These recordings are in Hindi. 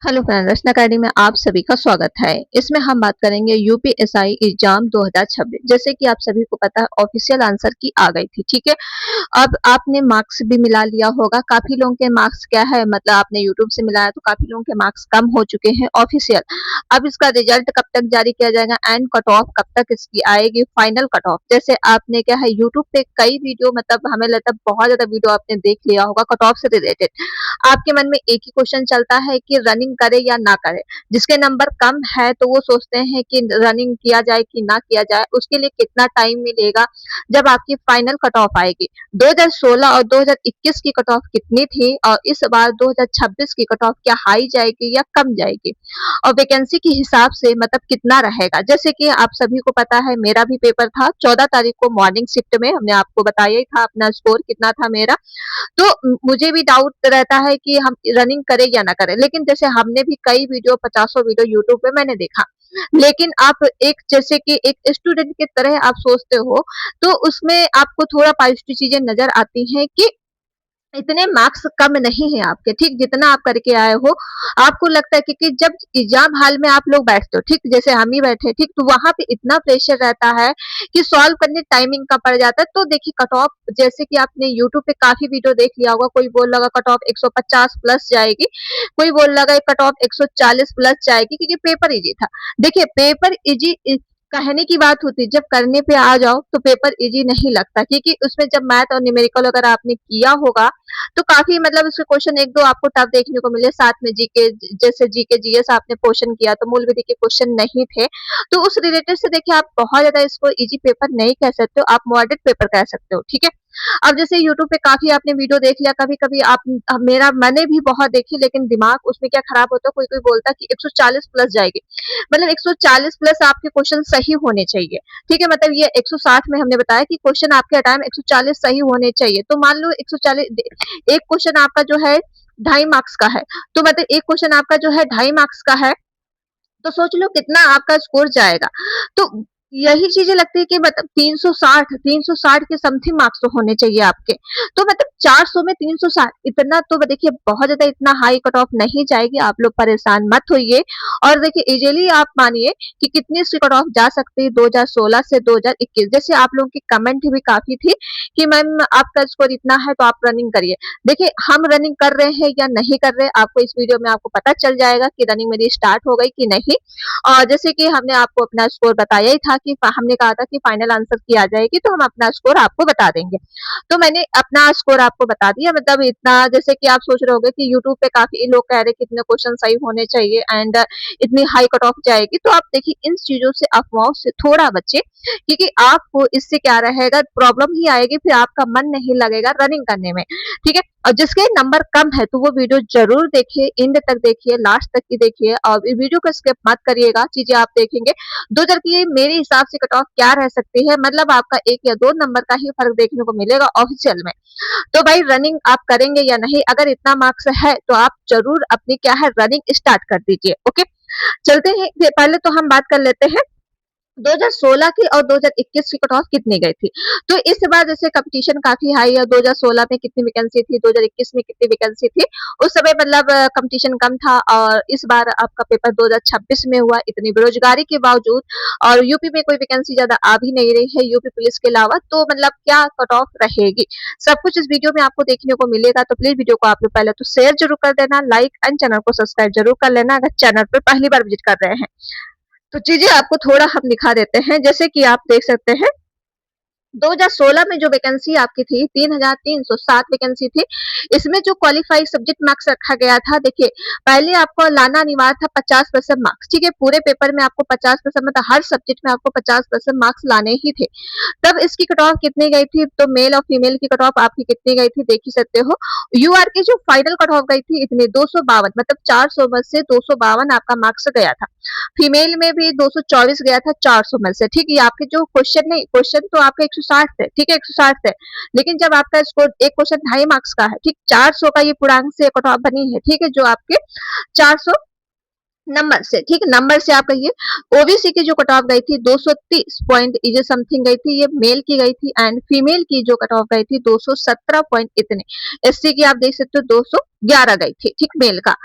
हेलो फ्रेंड्स, रचना अकेडमी में आप सभी का स्वागत है। इसमें हम बात करेंगे यूपीएसआई एग्जाम 2026। जैसे कि आप सभी को पता है ऑफिशियल आंसर की आ गई थी, ठीक है। अब आपने मार्क्स भी मिला लिया होगा। काफी लोगों के मार्क्स क्या है, मतलब आपने यूट्यूब से मिलाया तो काफी लोगों के मार्क्स कम हो चुके हैं ऑफिशियल। अब इसका रिजल्ट कब तक जारी किया जाएगा एंड कट ऑफ कब तक इसकी आएगी, फाइनल कट ऑफ। जैसे आपने क्या है यूट्यूब पे कई वीडियो, मतलब हमें लगता है बहुत ज्यादा वीडियो आपने देख लिया होगा कट ऑफ से रिलेटेड। आपके मन में एक ही क्वेश्चन चलता है कि रनिंग करे या ना करे। जिसके नंबर कम है तो वो सोचते हैं कि रनिंग किया जाए कि ना किया जाए, उसके लिए कितना टाइम मिलेगा जब आपकी फाइनल कट ऑफ आएगी। 2016 और 2021 की कट ऑफ कितनी थी और इस बार 2026 की कट ऑफ क्या हाई जाएगी या कम जाएगी, और वैकेंसी के हिसाब से मतलब कितना रहेगा। जैसे कि आप सभी को पता है मेरा भी पेपर था 14 तारीख को मॉर्निंग शिफ्ट में, हमने आपको बताया ही था अपना स्कोर कितना था मेरा। तो मुझे भी डाउट रहता है कि हम रनिंग करें या ना करें, लेकिन जैसे हमने भी कई वीडियो 50 वीडियो यूट्यूब पे मैंने देखा। लेकिन आप एक जैसे कि एक स्टूडेंट की तरह आप सोचते हो तो उसमें आपको थोड़ा पॉजिटिव चीजें नजर आती हैं कि इतने मार्क्स कम नहीं है आपके, ठीक जितना आप करके आए हो। आपको लगता है कि जब एग्जाम हॉल में आप लोग बैठते हो, ठीक जैसे हम ही बैठे, ठीक तो वहां पे इतना प्रेशर रहता है कि सॉल्व करने टाइमिंग का पड़ जाता है। तो देखिए कट ऑफ, जैसे कि आपने यूट्यूब पे काफी वीडियो देख लिया होगा, कोई बोल लगा कट ऑफ 150 प्लस जाएगी, कोई बोल लगा कट ऑफ 140 प्लस जाएगी क्योंकि पेपर इजी था। देखिए पेपर इजी कहने की बात होती है, जब करने पे आ जाओ तो पेपर इजी नहीं लगता, क्योंकि उसमें जब मैथ और न्यूमेरिकल अगर आपने किया होगा तो काफी मतलब उसके क्वेश्चन एक दो आपको टफ देखने को मिले। साथ में जीके, जैसे जीके जीएस आपने पोर्शन किया तो मूल विधि के क्वेश्चन नहीं थे। तो उस रिलेटेड से देखिए आप बहुत ज्यादा इसको इजी पेपर नहीं कह सकते हो, आप मॉडरेट पेपर कह सकते हो, ठीक है। अब जैसे यूट्यूब पे काफी आपने वीडियो देख लिया, कभी कभी आप मेरा मैंने भी बहुत देखी, लेकिन दिमाग उसमें क्या खराब होता है, कोई कोई बोलता कि 140 प्लस जाएगी। मतलब 140 प्लस आपके क्वेश्चन सही होने चाहिए, ठीक है। मतलब ये 160 में हमने बताया कि क्वेश्चन आपके टाइम 140 सही होने चाहिए। तो मान लो 140, एक क्वेश्चन आपका जो है 2.5 मार्क्स का है, तो मतलब एक क्वेश्चन आपका जो है 2.5 मार्क्स का है, तो सोच लो कितना आपका स्कोर जाएगा। तो यही चीजें लगती है कि मतलब 360 के समथिंग मार्क्स तो होने चाहिए आपके। तो मतलब 400 में 360, इतना तो देखिए बहुत ज्यादा इतना हाई कट ऑफ नहीं जाएगी, आप लोग परेशान मत होइए। और देखिए इजीली आप मानिए कि कितनी सी कट ऑफ जा सकती है 2016 से 2021। जैसे आप लोगों की कमेंट भी काफी थी कि मैम आपका स्कोर इतना है तो आप रनिंग करिए। देखिए हम रनिंग कर रहे हैं या नहीं कर रहे, आपको इस वीडियो में आपको पता चल जाएगा कि रनिंग मेरी स्टार्ट हो गई कि नहीं। और जैसे कि हमने आपको अपना स्कोर बताया ही था कि हमने कहा था कि फाइनल आंसर की आ जाएगी तो हम अपना स्कोर आपको बता देंगे। तो मैंने अपना स्कोर आपको बता दिया। मतलब इतना, जैसे कि आप सोच रहे होंगे कि यूट्यूब पे काफी लोग कह रहे हैं कितने क्वेश्चन सही होने चाहिए एंड इतनी हाई कट ऑफ जाएगी, तो आप देखिए इन चीजों से, अफवाहों से थोड़ा बचे, क्योंकि आपको इससे क्या रहेगा, प्रॉब्लम ही आएगी, फिर आपका मन नहीं लगेगा रनिंग करने में, ठीक है। और जिसके नंबर कम है तो वो वीडियो जरूर देखिए, एंड तक देखिए, लास्ट तक की देखिए, और वीडियो को स्किप मत करिएगा। चीजें आप देखेंगे 2000 की मेरे हिसाब से कट ऑफ क्या रह सकती है, मतलब आपका 1 या 2 नंबर का ही फर्क देखने को मिलेगा ऑफिशियल में। तो भाई रनिंग आप करेंगे या नहीं, अगर इतना मार्क्स है तो आप जरूर अपनी क्या है रनिंग स्टार्ट कर दीजिए, ओके। चलते हैं, पहले तो हम बात कर लेते हैं 2016 की और 2021 की कट ऑफ कितनी गई थी। तो इस बार जैसे कंपटीशन काफी हाई है, 2016 में कितनी वैकेंसी थी, 2021 में कितनी वैकेंसी थी, उस समय मतलब कंपटीशन कम था। और इस बार आपका पेपर 2026 में हुआ, इतनी बेरोजगारी के बावजूद, और यूपी में कोई वैकेंसी ज्यादा आ भी नहीं रही है यूपी पुलिस के अलावा, तो मतलब क्या कट ऑफ रहेगी, सब कुछ इस वीडियो में आपको देखने को मिलेगा। तो प्लीज वीडियो को आप लोग पहले तो शेयर जरूर कर देना, लाइक एंड चैनल को सब्सक्राइब जरूर कर लेना अगर चैनल पर पहली बार विजिट कर रहे हैं। तो चीजें आपको थोड़ा हम दिखा देते हैं। जैसे कि आप देख सकते हैं 2016 में जो वैकेंसी आपकी थी 3307 वैकेंसी थी। इसमें जो क्वालिफाइड सब्जेक्ट मार्क्स रखा गया था, देखिए पहले आपको लाना अनिवार्य था 50% मार्क्स, ठीक है। पूरे पेपर में आपको 50%, मतलब हर सब्जेक्ट में आपको 50% मार्क्स लाने ही थे। तब इसकी कट ऑफ कितनी गई थी, तो मेल और फीमेल की कट ऑफ आपकी कितनी गई थी देख ही सकते हो। यूआर की जो फाइनल कट ऑफ गई थी इतनी 252, मतलब 400 में से 252 आपका मार्क्स गया था। फीमेल में भी 224 गया था 400 में से, ठीक है। आपके जो क्वेश्चन, नहीं क्वेश्चन तो आपका 160 थे, ठीक है, 160 थे, लेकिन जब आपका स्कोर एक क्वेश्चन 2.5 मार्क्स का है, ठीक, 400 का ये पूर्णांक से कट ऑफ बनी है, ठीक है, जो आपके 400 नंबर से, ठीक है, नंबर से आप कहिए। ओबीसी की जो कट ऑफ गई थी 230 पॉइंट ये समथिंग गई थी, ये मेल की गई थी, एंड फीमेल की जो कट ऑफ गई थी 217 पॉइंट इतने। एससी की आप देख सकते हो 11 गई थी, ठीक, मेल का।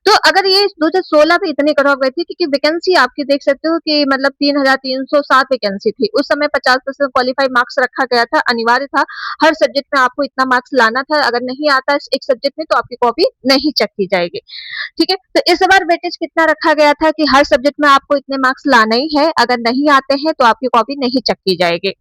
तो अगर ये 2016 में इतनी कट ऑफ गई थी, क्योंकि वैकेंसी आपकी देख सकते हो कि मतलब 3,307 वैकेंसी थी। उस समय 50% क्वालिफाई मार्क्स रखा गया था, अनिवार्य था। हर सब्जेक्ट में आपको इतना मार्क्स लाना था, अगर नहीं आता है एक सब्जेक्ट में तो आपकी कॉपी नहीं चेक की जाएगी। ठीक है, तो इस बार वेटेज कितना रखा गया था कि हर सब्जेक्ट में आपको इतने मार्क्स लाना ही है, अगर नहीं आते हैं तो आपकी कॉपी नहीं चेक की जाएगी।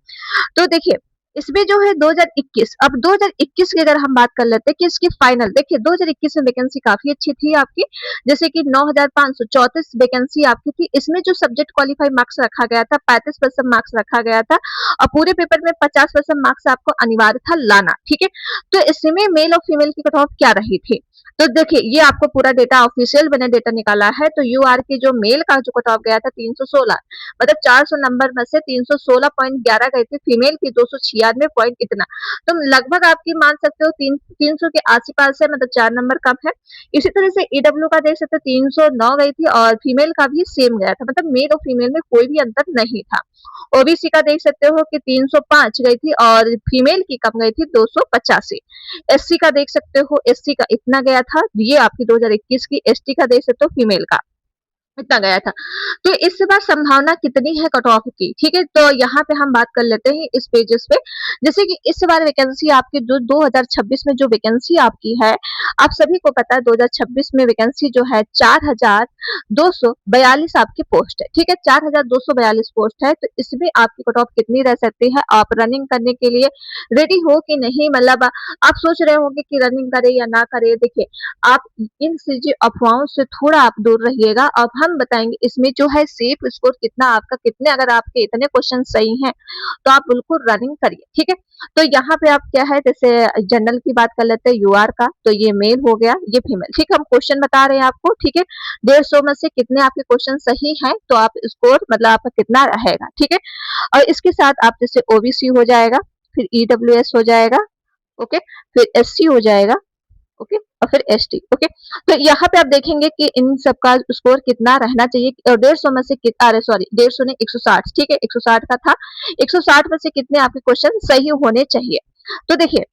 तो देखिए, इसमें जो है 2021, अब 2021 की अगर हम बात कर लेते हैं कि इसकी फाइनल, देखिए 2021 में वैकेंसी काफी अच्छी थी आपकी, जैसे कि 9,534 वैकेंसी आपकी थी। इसमें जो सब्जेक्ट क्वालिफाई मार्क्स रखा गया था 35% मार्क्स रखा गया था, और पूरे पेपर में 50% मार्क्स आपको अनिवार्य था लाना। ठीक है, तो इसमें मेल और फीमेल की कट ऑफ क्या रही थी, तो देखिए ये आपको पूरा डेटा ऑफिशियल मैंने डेटा निकाला है। तो यूआर की जो मेल का जो कट ऑफ गया था 316, मतलब 400 नंबर में से 316.11 गए थे, फीमेल की 296 पॉइंट इतना। तो लगभग आपकी मान सकते हो 300 के आस पास है, मतलब 4 नंबर कम है। इसी तरह से ईडब्ल्यू का देख सकते हो 309 गई थी, और फीमेल का भी सेम गया था, मतलब मेल और फीमेल में कोई भी अंतर नहीं था। ओबीसी का देख सकते हो कि 305 गई थी, और फीमेल की कम गई थी 285। एससी का देख सकते हो, एससी का इतना गया था, ये आपकी 2021 की। एसटी का देख सकते हो फीमेल का इतना गया था। तो इस बार संभावना कितनी है कट ऑफ की, ठीक है, तो यहाँ पे हम बात कर लेते हैं इस पेजेस पे। जैसे कि इस बार वैकेंसी आपकी जो 2026 में जो वैकेंसी आपकी है, आप सभी को पता है 2026 में वैकेंसी जो है 4,242 आपकी पोस्ट है। ठीक है, 4,242 पोस्ट है, तो इसमें आपकी कट ऑफ कितनी रह सकती है? आप रनिंग करने के लिए रेडी हो कि नहीं? मतलब आप सोच रहे होंगे कि रनिंग करे या ना करे। देखिए, आप इन चीजें अफवाहों से थोड़ा आप दूर रहिएगा। अब हम बताएंगे इसमें जो है सेफ स्कोर कितना आपका, कितने अगर आपके इतने क्वेश्चन सही हैं तो आप बिल्कुल रनिंग करिए। ठीक है, तो यहाँ पे आप क्या है, जैसे जनरल की बात कर लेते हैं यूआर का, तो ये मेल हो गया, ये फीमेल। ठीक है, हम क्वेश्चन बता रहे हैं आपको। ठीक है, 150 में से कितने आपके क्वेश्चन सही हैं तो आप स्कोर मतलब आपका कितना रहेगा। ठीक है, और इसके साथ आप जैसे ओबीसी हो जाएगा, फिर ईडब्ल्यूएस हो जाएगा, ओके, फिर एससी हो जाएगा, ओके, और फिर एसटी। ओके, तो यहाँ पे आप देखेंगे कि इन सब का स्कोर कितना रहना चाहिए, और 150 में से अरे सॉरी 150 ने 160, ठीक है, 160 का था, 160 में से कितने आपके क्वेश्चन सही होने चाहिए। तो देखिए,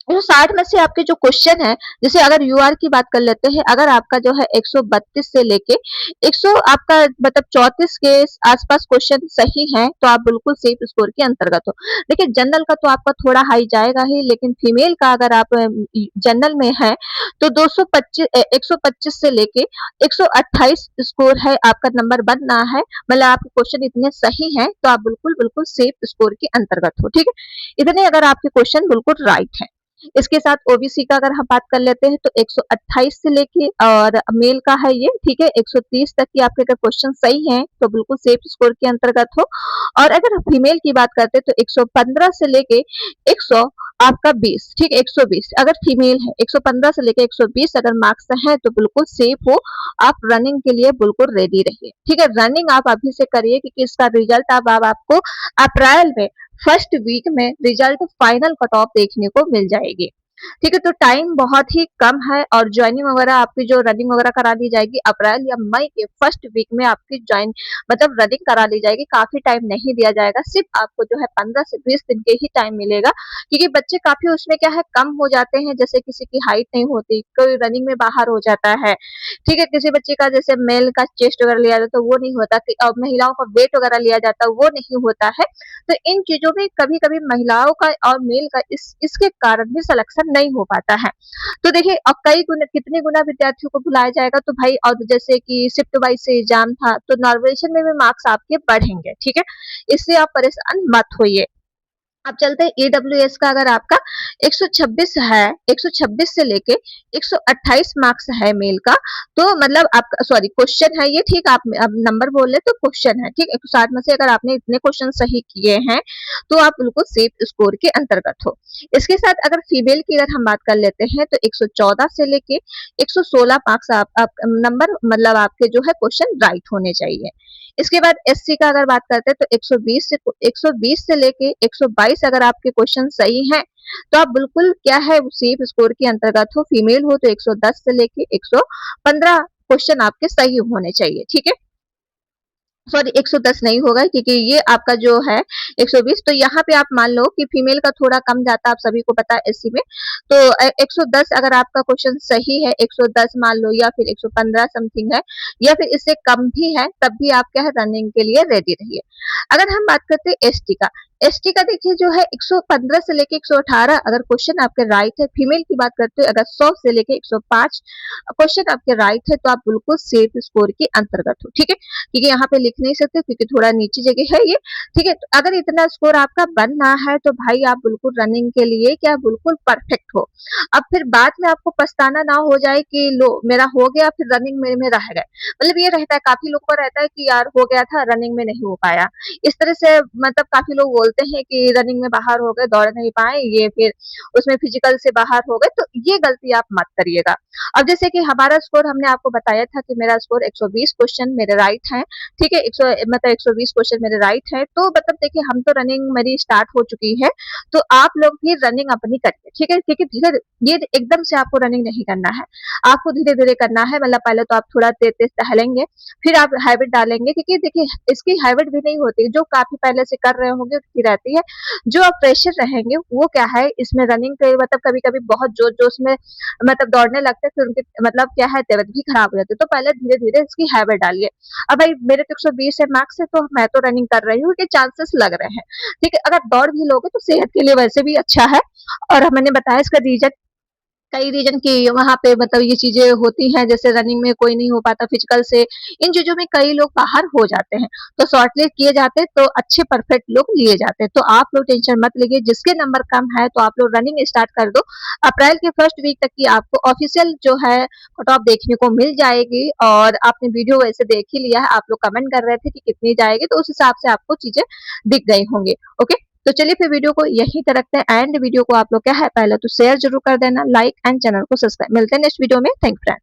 जो 60 में से आपके जो क्वेश्चन है, जैसे अगर यूआर की बात कर लेते हैं, अगर आपका जो है 132 से लेके 100 आपका मतलब 34 के आसपास क्वेश्चन सही है तो आप बिल्कुल सेफ स्कोर के अंतर्गत हो। देखिए, जनरल का तो आपका थोड़ा हाई जाएगा ही, लेकिन फीमेल का अगर आप जनरल में है तो 125 से लेके 128 स्कोर है, आपका नंबर बनना है, मतलब आपके क्वेश्चन इतने सही हैं तो आप बिल्कुल बिल्कुल सेफ स्कोर के अंतर्गत हो। ठीक है, इतने अगर आपके क्वेश्चन बिल्कुल राइट है। इसके साथ ओबीसी का अगर हम बात कर लेते हैं तो 128 से लेके, और मेल का है ये, ठीक है, 130 तक की आपके अगर क्वेश्चन सही हैं तो बिल्कुल सेफ स्कोर के अंतर्गत हो। और अगर फीमेल की बात करते हैं तो 115 से लेके 100 आपका 20, ठीक है, 120 अगर फीमेल है, 115 से लेके 120 अगर मार्क्स है तो बिल्कुल सेफ हो। आप रनिंग के लिए बिल्कुल रेडी रहिए। ठीक है, रनिंग आप अभी से करिए, क्योंकि इसका रिजल्ट अब आपको अप्रैल में फर्स्ट वीक में रिजल्ट फाइनल कट ऑफ देखने को मिल जाएगी। ठीक है, तो टाइम बहुत ही कम है, और ज्वाइनिंग वगैरह आपकी जो रनिंग वगैरह करा दी जाएगी अप्रैल या मई के फर्स्ट वीक में आपकी ज्वाइन मतलब रनिंग करा ली जाएगी। काफी टाइम नहीं दिया जाएगा, सिर्फ आपको जो है 15 से 20 दिन के ही टाइम मिलेगा, क्योंकि बच्चे काफी उसमें क्या है कम हो जाते हैं, जैसे किसी की हाइट नहीं होती, कोई रनिंग में बाहर हो जाता है। ठीक है, किसी बच्चे का जैसे मेल का चेस्ट वगैरह लिया जाता है वो नहीं होता, महिलाओं का वेट वगैरह लिया जाता है वो नहीं होता है। तो इन चीजों में कभी-कभी महिलाओं का और मेल का इसके कारण भी सिलेक्शन नहीं हो पाता है। तो देखिए, अब कई गुना कितने गुना विद्यार्थियों को बुलाया जाएगा, तो भाई और जैसे कि शिफ्ट वाइज से एग्जाम था तो नॉर्मलाइजेशन में भी मार्क्स आपके बढ़ेंगे। ठीक है, इससे आप परेशान मत होइए। अब चलते हैं ईडब्ल्यूएस का, अगर आपका 126 है, 126 से लेके 128 मार्क्स है मेल का, तो मतलब आपका सॉरी क्वेश्चन है ये, ठीक, आप अब नंबर बोल ले तो क्वेश्चन है, ठीक, 160 में से अगर आपने इतने क्वेश्चन सही किए हैं तो आप बिल्कुल सेफ स्कोर के अंतर्गत हो। इसके साथ अगर फीमेल की अगर हम बात कर लेते हैं तो 114 से लेके 116 मार्क्स आप नंबर मतलब आपके जो है क्वेश्चन राइट होने चाहिए। इसके बाद एससी का अगर बात करते हैं तो 120 से लेके 122 अगर आपके क्वेश्चन सही हैं तो आप बिल्कुल क्या है सेफ स्कोर के अंतर्गत हो। फीमेल हो तो 110 से लेके 115 क्वेश्चन आपके सही होने चाहिए। ठीक है, सॉरी 110 नहीं होगा, क्योंकि ये आपका जो है 120, तो यहाँ पे आप मान लो कि फीमेल का थोड़ा कम जाता है, आप सभी को पता है एससी में। तो 110 अगर आपका क्वेश्चन सही है, 110 मान लो, या फिर 115 समथिंग है, या फिर इससे कम भी है, तब भी आप क्या है, रनिंग के लिए रेडी रहिए। अगर हम बात करते हैं एसटी का, एसटी का देखिए जो है 115 से लेके 118, अगर क्वेश्चन आपके राइट है, फीमेल की बात करते हैं, अगर 100 से लेके 105 क्वेश्चन आपके राइट है, तो आप बिल्कुल सेफ स्कोर के अंतर्गत हो, ठीक है। क्योंकि यहाँ पे लिख नहीं सकते, क्योंकि थोड़ा नीची जगह है ये, ठीक है। तो अगर इतना स्कोर आपका बनना है, तो भाई आप बिल्कुल रनिंग के लिए क्या बिल्कुल परफेक्ट हो। अब फिर बाद में आपको पछताना ना हो जाए कि लो मेरा हो गया, फिर रनिंग मेरे में रह गए। मतलब ये रहता है, काफी लोगों को रहता है कि यार हो गया था, रनिंग में नहीं हो पाया। इस तरह से मतलब काफी लोग बोलते हैं कि रनिंग में बाहर हो गए, दौड़ नहीं पाए, ये फिर उसमें फिजिकल से बाहर हो गए, तो ये गलती आप मत करिएगा। अब जैसे कि हमारा स्कोर हमने आपको बताया था कि मेरा स्कोर 120 क्वेश्चन मेरे राइट है, ठीक है। 100 मतलब 120 क्वेश्चन मेरे राइट है, तो मतलब देखिए हम तो रनिंग मेरी स्टार्ट हो चुकी है, तो आप लोग भी रनिंग अपनी करिए, ठीक है। क्योंकि धीरे ये एकदम से आपको रनिंग नहीं करना है, आपको धीरे धीरे करना है। मतलब पहले तो आप थोड़ा तेज तेज टहलेंगे, फिर आप हैबिट डालेंगे, क्योंकि देखिए इसकी हैबिट भी नहीं होती, जो काफी पहले से कर रहे होंगे उसकी रहती है। जो आप फ्रेशर रहेंगे वो क्या है, इसमें रनिंग के मतलब कभी कभी बहुत जोश जोश में मतलब दौड़ने लगते हैं, फिर उनकी मतलब क्या है तबीयत भी खराब हो जाती है। तो पहले धीरे धीरे इसकी हैबिट डालिए। अब भाई मेरे तो 120 है मार्क्स है, तो मैं तो रनिंग कर रही हूँ, ये चांसेस लग रहे हैं, ठीक है। अगर दौड़ भी लोगे तो सेहत के लिए वैसे भी अच्छा है। और मैंने बताया इसका रीजन, कई रीजन की वहाँ पे मतलब ये चीजें होती हैं, जैसे रनिंग में कोई नहीं हो पाता फिजिकल से, इन चीजों में कई लोग बाहर हो जाते हैं, तो शॉर्टलिस्ट किए जाते हैं, तो अच्छे परफेक्ट लोग लिए जाते हैं। तो आप लोग टेंशन मत लीजिए, जिसके नंबर कम है तो आप लोग रनिंग स्टार्ट कर दो। अप्रैल के फर्स्ट वीक तक की आपको ऑफिशियल जो है कट ऑफ देखने को मिल जाएगी, और आपने वीडियो वैसे देख ही लिया है, आप लोग कमेंट कर रहे थे कि कितनी जाएगी, तो उस हिसाब से आपको चीजें दिख गई होंगी। ओके, तो चलिए फिर वीडियो को यहीं तक रखते हैं, एंड वीडियो को आप लोग क्या है पहले तो शेयर जरूर कर देना, लाइक एंड चैनल को सब्सक्राइब। मिलते हैं नेक्स्ट वीडियो में। Thank friend.